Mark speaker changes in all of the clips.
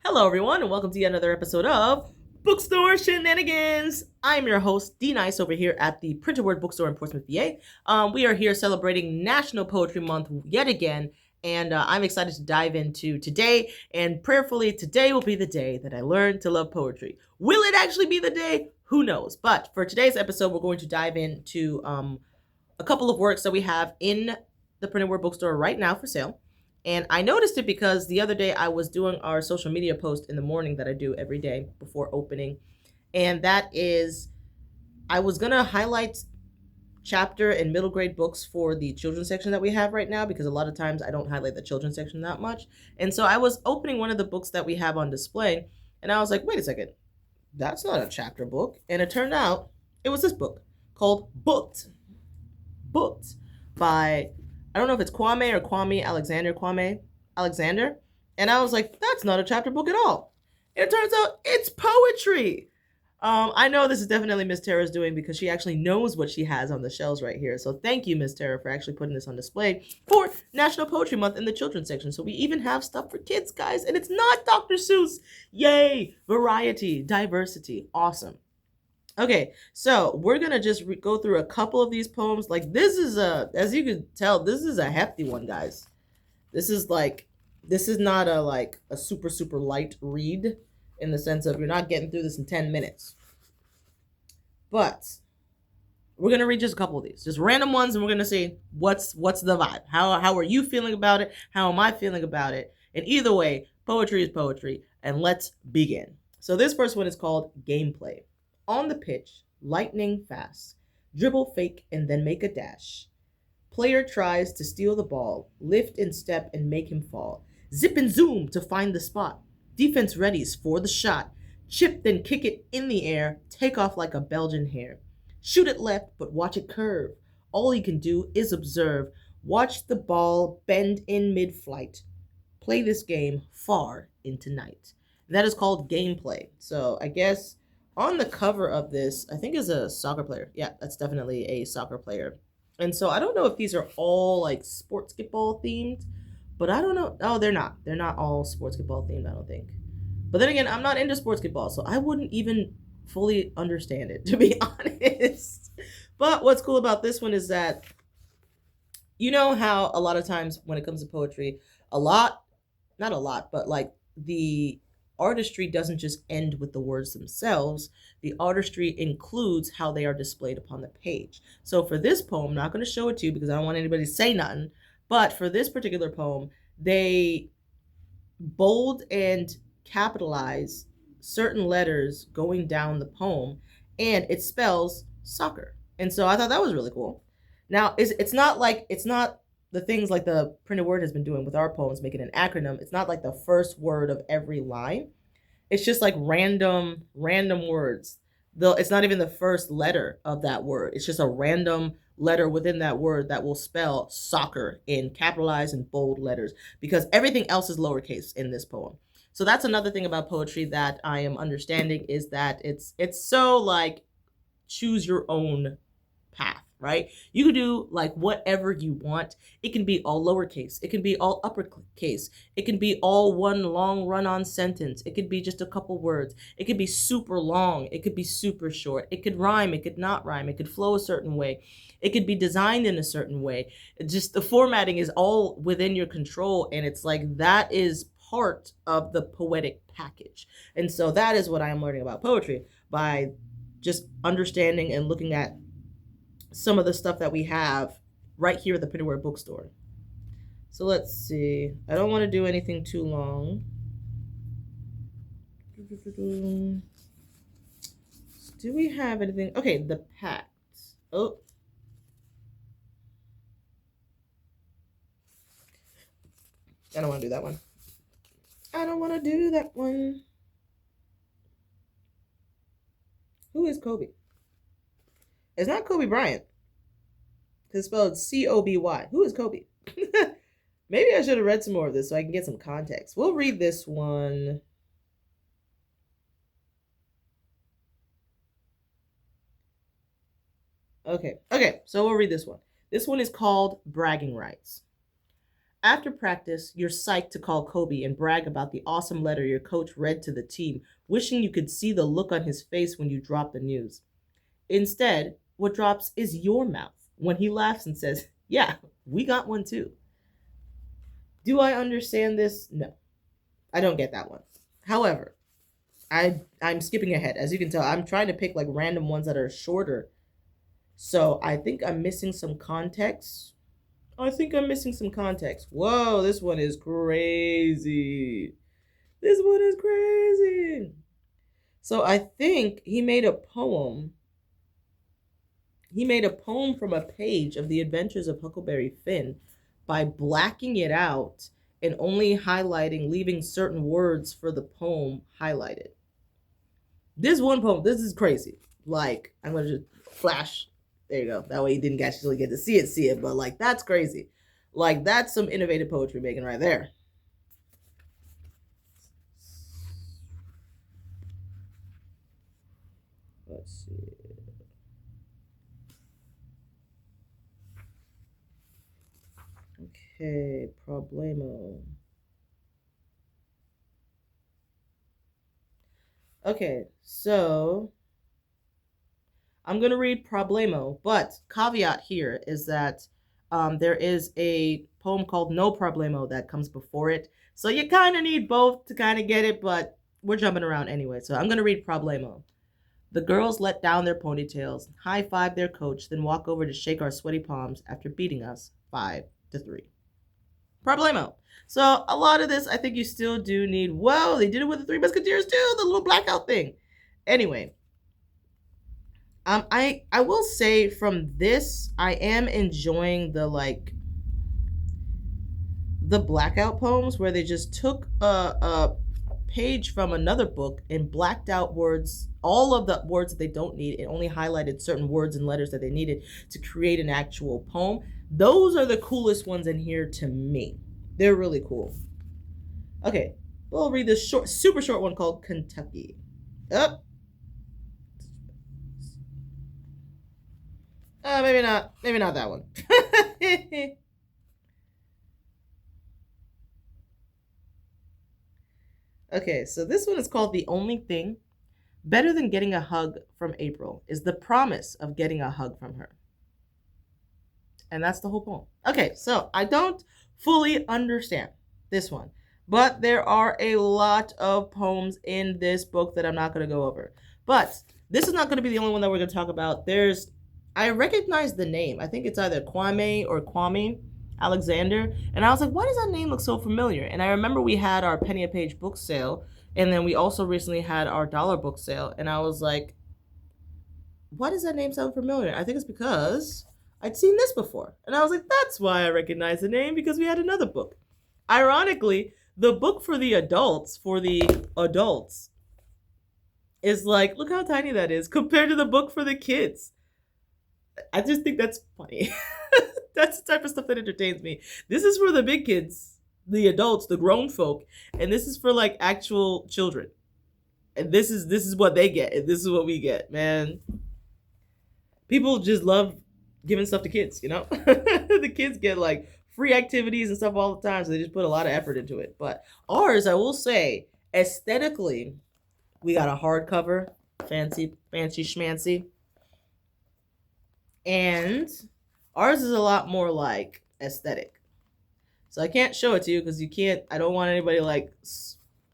Speaker 1: Hello, everyone, and welcome to yet another episode of Bookstore Shenanigans. I'm your host, D Nice, over here at the Printed Word Bookstore in Portsmouth, VA. We are here celebrating National Poetry Month yet again, and I'm excited to dive into today. And prayerfully, today will be the day that I learn to love poetry. Will it actually be the day? Who knows? But for today's episode, we're going to dive into a couple of works that we have in the Printed Word Bookstore right now for sale. And I noticed it because the other day I was doing our social media post in the morning that I do every day before opening. And that is, I was going to highlight chapter and middle grade books for the children's section that we have right now, because a lot of times I don't highlight the children's section that much. And so I was opening one of the books that we have on display, and I was like, wait a second, that's not a chapter book. And it turned out it was this book called Booked by, I don't know if it's Kwame Alexander. And I was like, that's not a chapter book at all. And it turns out it's poetry. I know this is definitely Miss Tara's doing, because she actually knows what she has on the shelves right here. So thank you, Miss Tara, for actually putting this on display for National Poetry Month in the children's section. So we even have stuff for kids, guys. And it's not Dr. Seuss. Yay! Variety, diversity. Awesome. Okay, so we're gonna just go through a couple of these poems. Like, this is as you can tell, this is a hefty one, guys. This is not a super light read, in the sense of you're not getting through this in 10 minutes. But we're gonna read just a couple of these, just random ones, and we're gonna see what's the vibe. How are you feeling about it? How am I feeling about it? And either way, poetry is poetry, and let's begin. So this first one is called Gameplay. On the pitch, lightning fast, dribble fake and then make a dash. Player tries to steal the ball, lift and step and make him fall. Zip and zoom to find the spot. Defense readies for the shot. Chip then kick it in the air, take off like a Belgian hare. Shoot it left, but watch it curve. All he can do is observe. Watch the ball bend in mid-flight. Play this game far into night. That is called Gameplay. So I guess on the cover of this, I think is a soccer player. Yeah, that's definitely a soccer player. And so I don't know if these are all like sports football themed, but I don't know. Oh, they're not. They're not all sports football themed, I don't think. But then again, I'm not into sports football, so I wouldn't even fully understand it, to be honest. But what's cool about this one is that, you know how a lot of times when it comes to poetry, not a lot, but like the artistry doesn't just end with the words themselves. The artistry includes how they are displayed upon the page. So for this poem, I'm not going to show it to you because I don't want anybody to say nothing, but for this particular poem, they bold and capitalize certain letters going down the poem, and it spells soccer. And so I thought that was really cool. Now, it's not the things like the Printed Word has been doing with our poems, making an acronym. It's not like the first word of every line. It's just like random words. Though it's not even the first letter of that word. It's just a random letter within that word that will spell soccer in capitalized and bold letters, because everything else is lowercase in this poem. So that's another thing about poetry that I am understanding, is that it's so like choose your own path, right? You can do like whatever you want. It can be all lowercase. It can be all uppercase. It can be all one long run-on sentence. It could be just a couple words. It could be super long. It could be super short. It could rhyme. It could not rhyme. It could flow a certain way. It could be designed in a certain way. Just the formatting is all within your control, and it's like that is part of the poetic package. And so that is what I am learning about poetry, by just understanding and looking at some of the stuff that we have right here at the Printed Word Bookstore. So let's see. I don't want to do anything too long. Do we have anything? Okay, the pact. Oh. I don't want to do that one. I don't want to do that one. Who is Kobe? It's not Kobe Bryant. It's spelled Coby. Who is Kobe? Maybe I should have read some more of this so I can get some context. We'll read this one. Okay, so we'll read this one. This one is called Bragging Rights. After practice, you're psyched to call Kobe and brag about the awesome letter your coach read to the team, wishing you could see the look on his face when you drop the news. Instead, what drops is your mouth when he laughs and says, "Yeah, we got one too." Do I understand this? No, I don't get that one. However, I'm skipping ahead. As you can tell, I'm trying to pick like random ones that are shorter. So I think I'm missing some context. Whoa, this one is crazy. This one is crazy. So I think he made a poem. He made a poem from a page of The Adventures of Huckleberry Finn by blacking it out and only highlighting, leaving certain words for the poem highlighted. This one poem, this is crazy. Like, I'm going to just flash. There you go. That way you didn't actually get to see it. But, like, that's crazy. Like, that's some innovative poetry making right there. Let's see. Okay, problemo. Okay, so I'm going to read problemo, but caveat here is that there is a poem called No Problemo that comes before it. So you kind of need both to kind of get it, but we're jumping around anyway. So I'm going to read problemo. The girls let down their ponytails, high-five their coach, then walk over to shake our sweaty palms after beating us 5-3. Problemo. So a lot of this, I think you still do need, whoa, they did it with the Three Musketeers too, the little blackout thing. Anyway, I will say from this, I am enjoying the blackout poems where they just took a page from another book and blacked out words, all of the words that they don't need, and only highlighted certain words and letters that they needed to create an actual poem. Those are the coolest ones in here to me. They're really cool. Okay, we'll read this super short one called Kentucky. Maybe not that one. Okay, so this one is called The Only Thing. Better than getting a hug from April is the promise of getting a hug from her. And that's the whole poem. Okay, so I don't fully understand this one, but there are a lot of poems in this book that I'm not going to go over. But this is not going to be the only one that we're going to talk about. I recognize the name. I think it's either Kwame Alexander. And I was like, why does that name look so familiar? And I remember we had our penny a page book sale, and then we also recently had our dollar book sale. And I was like, why does that name sound familiar? I think it's because I'd seen this before. And I was like, that's why I recognize the name, because we had another book. Ironically, the book for the adults, is like, look how tiny that is compared to the book for the kids. I just think that's funny. That's the type of stuff that entertains me. This is for the big kids, the adults, the grown folk, and this is for like actual children. And this is what they get, and this is what we get, man. People just love giving stuff to kids, you know? The kids get like free activities and stuff all the time, so they just put a lot of effort into it. But ours, I will say, aesthetically, we got a hardcover, fancy schmancy. And ours is a lot more like aesthetic. So I can't show it to you because I don't want anybody like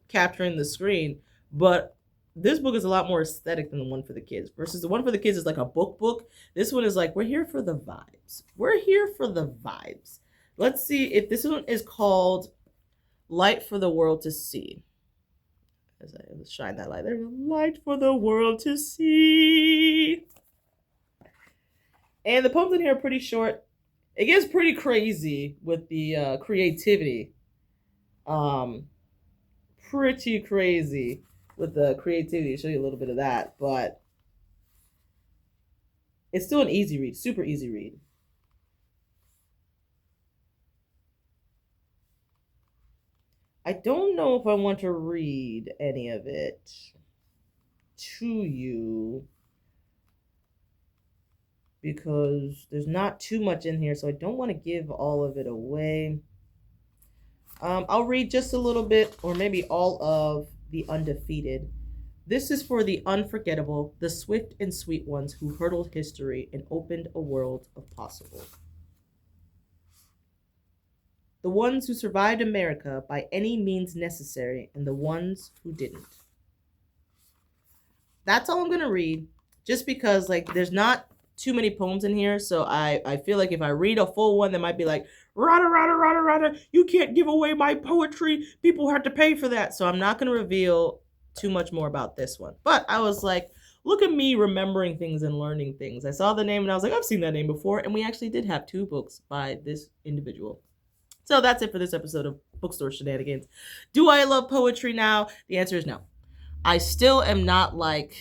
Speaker 1: capturing the screen. But this book is a lot more aesthetic than the one for the kids. Versus the one for the kids is like a book. This one is like, we're here for the vibes. Let's see if this one is called Light for the World to See. As I shine that light, there's a light for the world to see. And the poems in here are pretty short. It gets pretty crazy with the creativity. Pretty crazy with the creativity. I'll show you a little bit of that, but it's still an easy read, super easy read. I don't know if I want to read any of it to you, because there's not too much in here, so I don't want to give all of it away. I'll read just a little bit, or maybe all of The Undefeated. This is for the unforgettable, the swift and sweet ones who hurdled history and opened a world of possible. The ones who survived America by any means necessary, and the ones who didn't. That's all I'm going to read, just because, like, there's not too many poems in here, so I feel like if I read a full one, they might be like, rada, rada, rada, rada, you can't give away my poetry, people have to pay for that. So I'm not going to reveal too much more about this one. But I was like, look at me remembering things and learning things. I saw the name and I was like, I've seen that name before, and we actually did have 2 books by this individual. So that's it for this episode of Bookstore Shenanigans. Do I love poetry now? The answer is no. I still am not like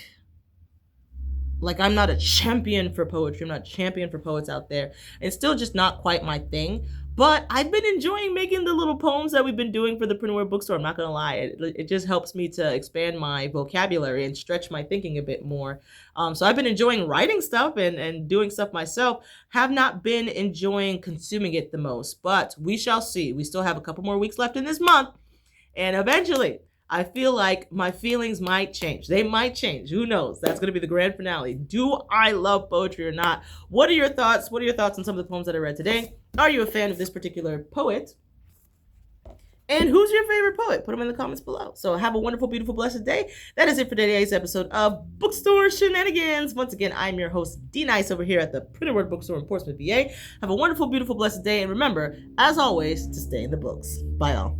Speaker 1: I'm not a champion for poetry. I'm not a champion for poets out there. It's still just not quite my thing. But I've been enjoying making the little poems that we've been doing for the Printed Word Bookstore. I'm not going to lie. It just helps me to expand my vocabulary and stretch my thinking a bit more. So I've been enjoying writing stuff and doing stuff myself. Have not been enjoying consuming it the most. But we shall see. We still have a couple more weeks left in this month. And eventually, I feel like my feelings might change. They might change. Who knows? That's going to be the grand finale. Do I love poetry or not? What are your thoughts? What are your thoughts on some of the poems that I read today? Are you a fan of this particular poet? And who's your favorite poet? Put them in the comments below. So have a wonderful, beautiful, blessed day. That is it for today's episode of Bookstore Shenanigans. Once again, I'm your host, D Nice, over here at the Printed Word Bookstore in Portsmouth, VA. Have a wonderful, beautiful, blessed day. And remember, as always, to stay in the books. Bye, all.